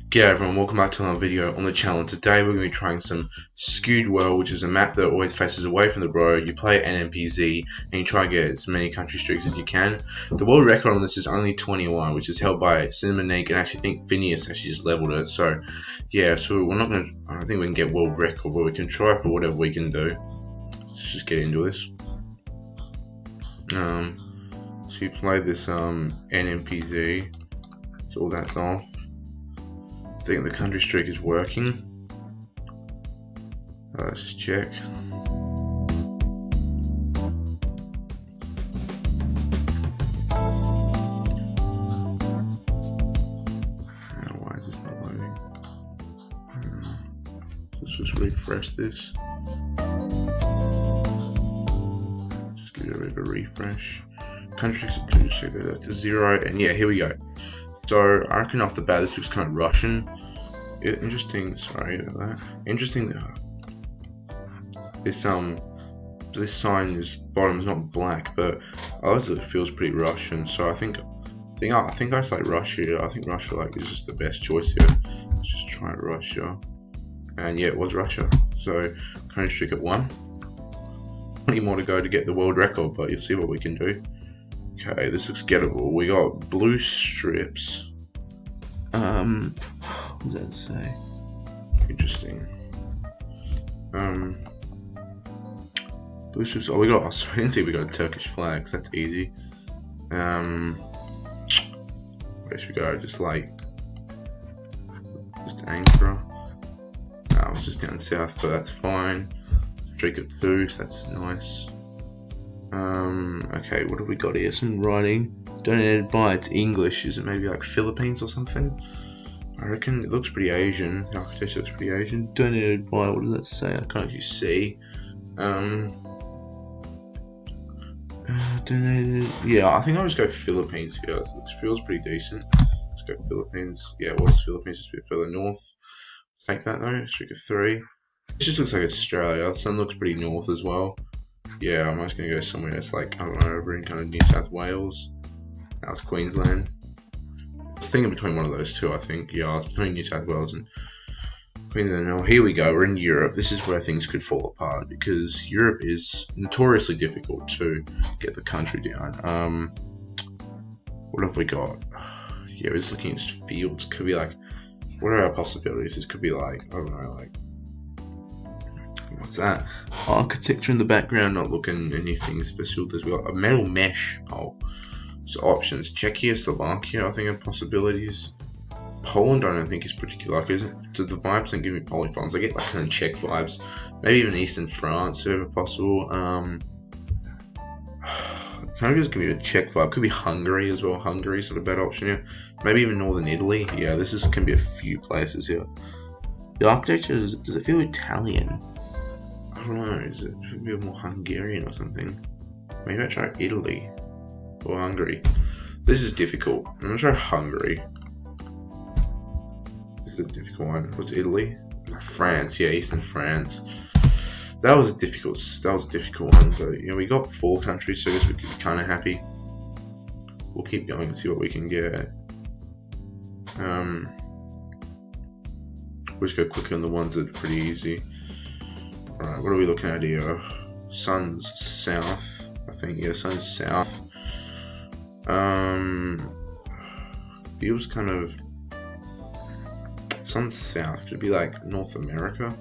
G'day everyone, welcome back to another video on the channel. Today we're going to be trying some Skewed World, which is a map that always faces away from the road. You play NMPZ and you try to get as many country streaks as you can. The world record on this is only 21, which is held by Cinnamonique, and I actually think Phineas actually just leveled it. So yeah, so we're not going to, I don't think we can get world record, but we can try for whatever we can do. Let's just get into this. So you play this NMPZ, so all that's off. I think the country streak is working. Let's just check. Why is this not loading? Let's just refresh this. Just give it a bit of a refresh. Country streak to 0, and yeah, here we go. So I reckon off the bat this looks kind of Russian. Interesting. Sorry about that. Interesting. This sign is bottom is not black, but it feels pretty Russian. So I think I select Russia. I think Russia is just the best choice here. Let's just try Russia, and yeah, it was Russia. So country streak at 1. Plenty more to go to get the world record, but you'll see what we can do. Okay, this looks gettable. We got blue strips. What does that say? Interesting. Blue strips. Oh, we got. I can see we got a Turkish flag, so that's easy. Where should we go? Just Ankara. I was just down south, but that's fine. Streak of 2, so that's nice. Okay, what have we got here? Some writing. Donated by, it's English. Is it maybe like Philippines or something? I reckon it looks pretty Asian. The architecture looks pretty Asian. Donated by, what does that say? I can't actually see. Donated. Yeah, I think I'll just go Philippines here. It feels pretty decent. Let's go Philippines. Yeah, what's Philippines? Just a bit further north. Take that though. Streak of 3. This just looks like Australia. Sun looks pretty north as well. Yeah, I'm just gonna go somewhere that's I don't know, over in kind of New South Wales. That was Queensland. I was thinking between one of those two, I think. Yeah, it's between New South Wales and Queensland. Now, here we go. We're in Europe. This is where things could fall apart because Europe is notoriously difficult to get the country down. What have we got? Yeah, we're just looking at fields. Could be what are our possibilities? This could be I don't know, what's that? Architecture in the background, not looking anything special. There's we got a metal mesh pole. So options: Czechia, Slovakia, I think are possibilities. Poland, I don't think is particular. So the vibes don't give me polyphons. I get kind of Czech vibes. Maybe even Eastern France, if ever possible. Kind of just give me a Czech vibe. Could be Hungary as well. Hungary sort of better option here. Maybe even Northern Italy. Yeah, this can be a few places here. The architecture does it feel Italian? I don't know, is it should be more Hungarian or something? Maybe I try Italy or Hungary. This is difficult. I'm gonna try Hungary. This is a difficult one. Was it Italy? France, yeah, Eastern France. That was a difficult one, but yeah, we got 4 countries, so I guess we could be kind of happy. We'll keep going and see what we can get. We'll just go quickly on the ones that are pretty easy. Alright, what are we looking at here? Sun's south, I think. Yeah, sun's south. Feels kind of. Sun's south. Could it be North America?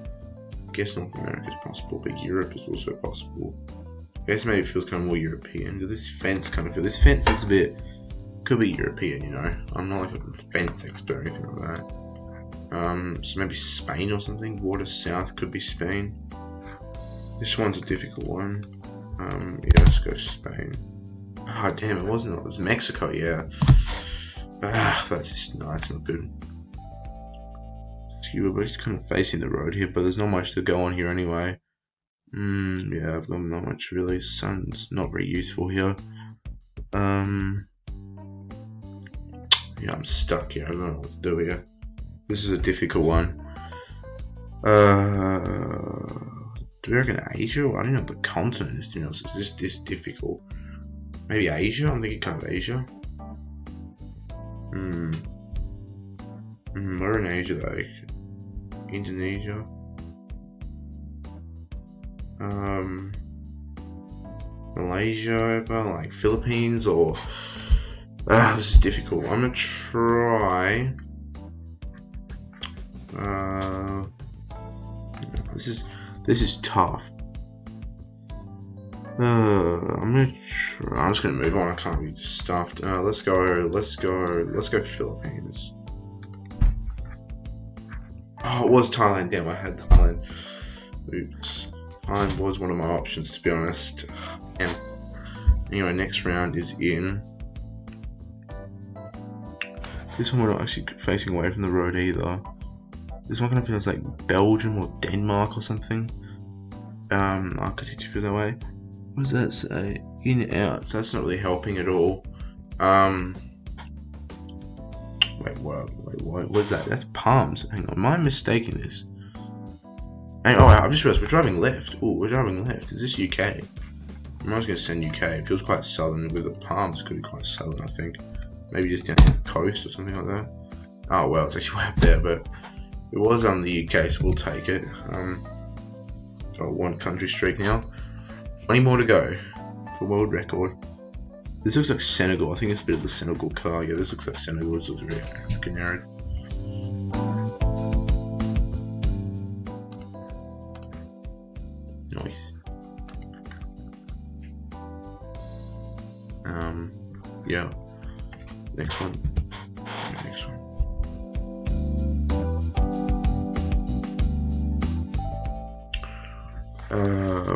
I guess North America is possible, but Europe is also possible. I guess maybe it feels kind of more European. This fence kind of feel. This fence is a bit. Could be European, you know. I'm not a fence expert or anything like that. So maybe Spain or something. Water south could be Spain. This one's a difficult one. Yeah, let's go Spain. Ah, damn, it wasn't. It was Mexico. Yeah. That's just no. That's not good. We're just kind of facing the road here, but there's not much to go on here anyway. Yeah, I've got not much really. Sun's not very useful here. Yeah, I'm stuck here. I don't know what to do here. This is a difficult one. Do we reckon Asia? I don't know if the continent is, is this difficult. Maybe Asia? I'm thinking kind of Asia. We're in Asia though. Indonesia. Malaysia, like Philippines, or this is difficult. I'm gonna try. This is tough. I'm just gonna move on. I can't be stuffed. Let's go Philippines. Oh, it was Thailand. Damn, I had Thailand. Oops. Thailand was one of my options, to be honest. And anyway, next round is in. This one we're not actually facing away from the road either. This one kind of feels like Belgium or Denmark or something. Architecture feel that way. What does that say? In, out. So that's not really helping at all. Wait, what is that? That's palms. Hang on, am I mistaking this? Oh, I've just realized we're driving left. Oh, we're driving left. Is this UK? I was going to send UK. It feels quite southern with the palms. Could be quite southern, I think. Maybe just down the coast or something like that. Oh well, it's actually way up there, but it was the UK, so we'll take it. Got one country streak now. 20 more to go for world record. This looks like Senegal. I think it's a bit of the Senegal car. Yeah, this looks like Senegal. This looks very African arid. Nice. Yeah. Next one. Next one.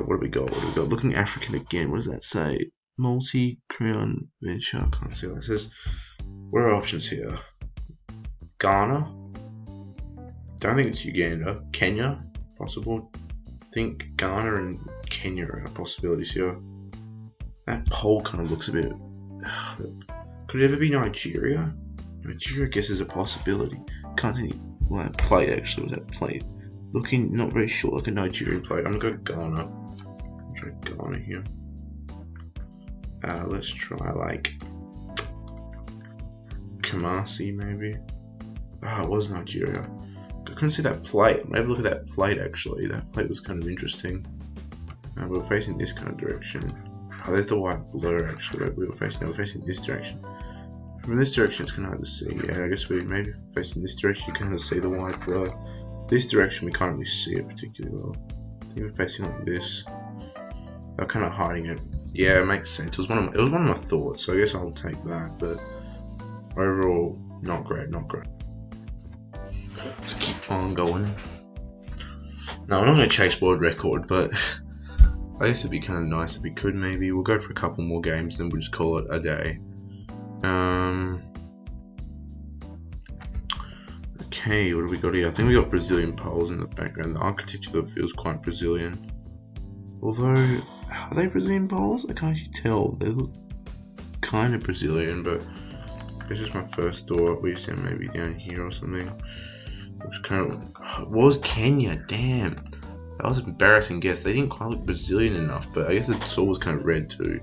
What do we got? Looking African again. What does that say? Multi-Creon venture. I can't see what that says. What are options here? Ghana. Don't think it's Uganda. Kenya, possible. I think Ghana and Kenya are possibilities here. That pole kind of looks a bit. Could it ever be Nigeria? Nigeria, I guess, is a possibility. Can't see any. Well, that plate actually was that plate. Looking not very sure like a Nigerian plate. I'm gonna go Ghana. I'll try Ghana here. Let's try like Kumasi maybe. Oh, it was Nigeria. I couldn't see that plate. Maybe look at that plate actually. That plate was kind of interesting. We're facing this kind of direction. Oh, there's the white blur actually. We're facing this direction. From this direction, it's kind of hard to see. Yeah, I guess we maybe facing this direction. You can kind of see the white blur. This direction, we can't really see it particularly well. I think we're facing like this. They're kind of hiding it. Yeah, it makes sense. It was one of my thoughts, so I guess I'll take that. But overall, not great. Let's keep on going. No, I'm not going to chase world record, but I guess it'd be kind of nice if we could. Maybe we'll go for a couple more games, then we'll just call it a day. Okay, what do we got here? I think we got Brazilian poles in the background. The architecture feels quite Brazilian. Although, are they Brazilian poles? I can't actually tell. They look kind of Brazilian, but it's just my first thought. We said maybe down here or something. Looks kind of. It was Kenya, damn. That was an embarrassing guess. They didn't quite look Brazilian enough, but I guess the soil was kind of red too.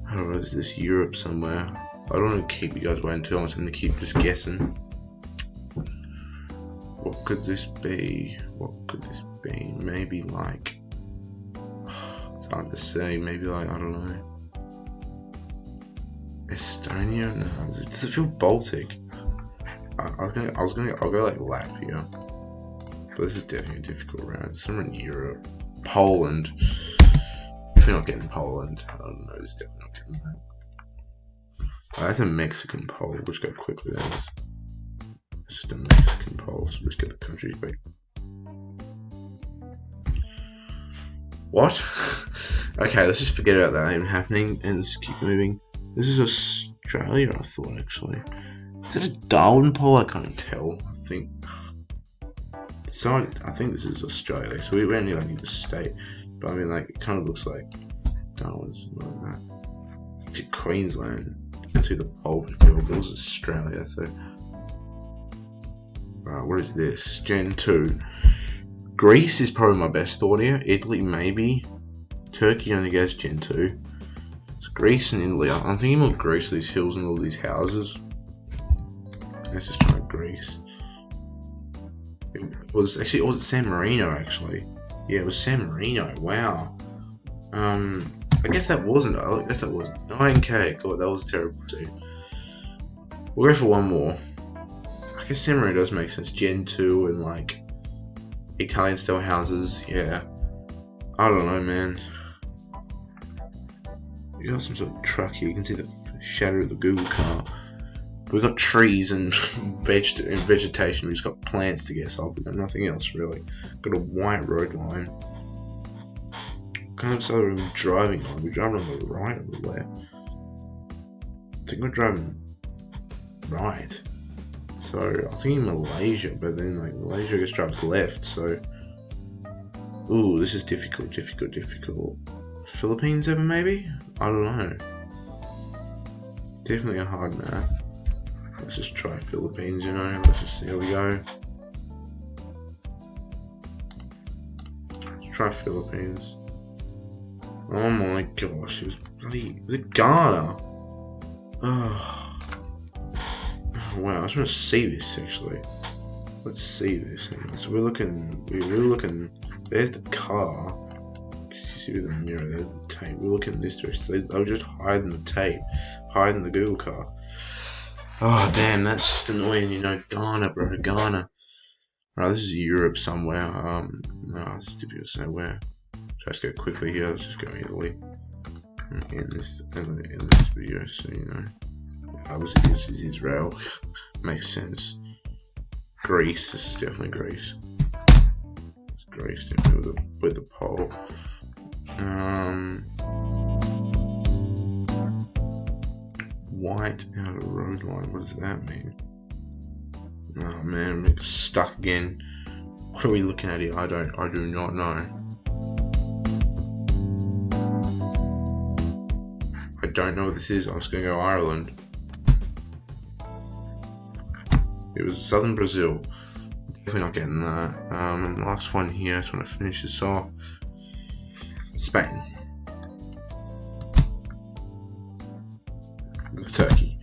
I don't know, is this Europe somewhere? I don't want to keep you guys waiting too long, so I'm going to keep just guessing. What could this be? Maybe like. It's hard to say. Maybe like, I don't know. Estonia? No. Does it feel Baltic? I'll go like Latvia. But this is definitely a difficult round. Somewhere in Europe. Poland. If we're not getting Poland, I don't know, it's definitely not getting that. That's a Mexican pole. We'll just go quickly then. It's just a Mexican pole, so we'll just get the countries back. What? Okay, let's just forget about that even happening and just keep moving. This is Australia, I thought actually. Is it a Darwin pole? I can't tell. I think this is Australia, so we only like need the state. But I mean, like, it kind of looks like Darwin's like that. It's Queensland. You can see the pole, but it was Australia. So, what is this? Gen 2. Greece is probably my best thought here. Italy, maybe. Turkey only goes Gen 2. It's Greece and Italy. I'm thinking more Greece, these hills and all these houses. let's just try Greece. It was San Marino actually. Yeah, it was San Marino. Wow. I guess that wasn't. I guess that was 9K. God, that was terrible too. We'll go for one more. I guess San Marino does make sense. Gen 2 and like Italian style houses. Yeah. I don't know, man. You got some sort of truck here. You can see the shadow of the Google car. We've got trees and vegetation. We've just got plants to get solved. We've got nothing else really. Got a white road line. Kind of sort of driving on. We're driving on the right or the left. I think we're driving right. So I was thinking Malaysia, but then like Malaysia just drives left. So, ooh, this is difficult. Philippines ever maybe? I don't know. Definitely a hard map. Let's just try Philippines, you know. Let's just see how we go. Let's try Philippines. Oh my gosh, it was bloody. Was it Ghana? Oh. Wow, I just want to see this actually. Let's see this. So we're looking. There's the car. You see with the mirror. There's the tape. We're looking this direction. They were just hiding the tape, hiding the Google car. Oh damn, that's just annoying, you know. Ghana, bro, Ghana. Right, this is Europe somewhere. No, it's difficult to say where. Let's go quickly here. Let's just go Italy. In this video, so you know. Obviously, this is Israel. Makes sense. Greece. This is definitely Greece. It's Greece, definitely with the pole. White outer road line. What does that mean? Oh man, I'm stuck again. What are we looking at here? I do not know. I don't know what this is. I was going to go Ireland. It was southern Brazil. Definitely not getting that. And last one here. I just want to finish this off. Spain. Turkey.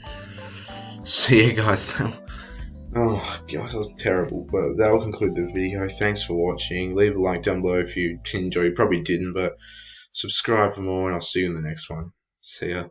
So yeah, guys. Oh gosh, that was terrible. But that will conclude the video. Thanks for watching. Leave a like down below if you enjoyed. You probably didn't, but subscribe for more, and I'll see you in the next one. See ya.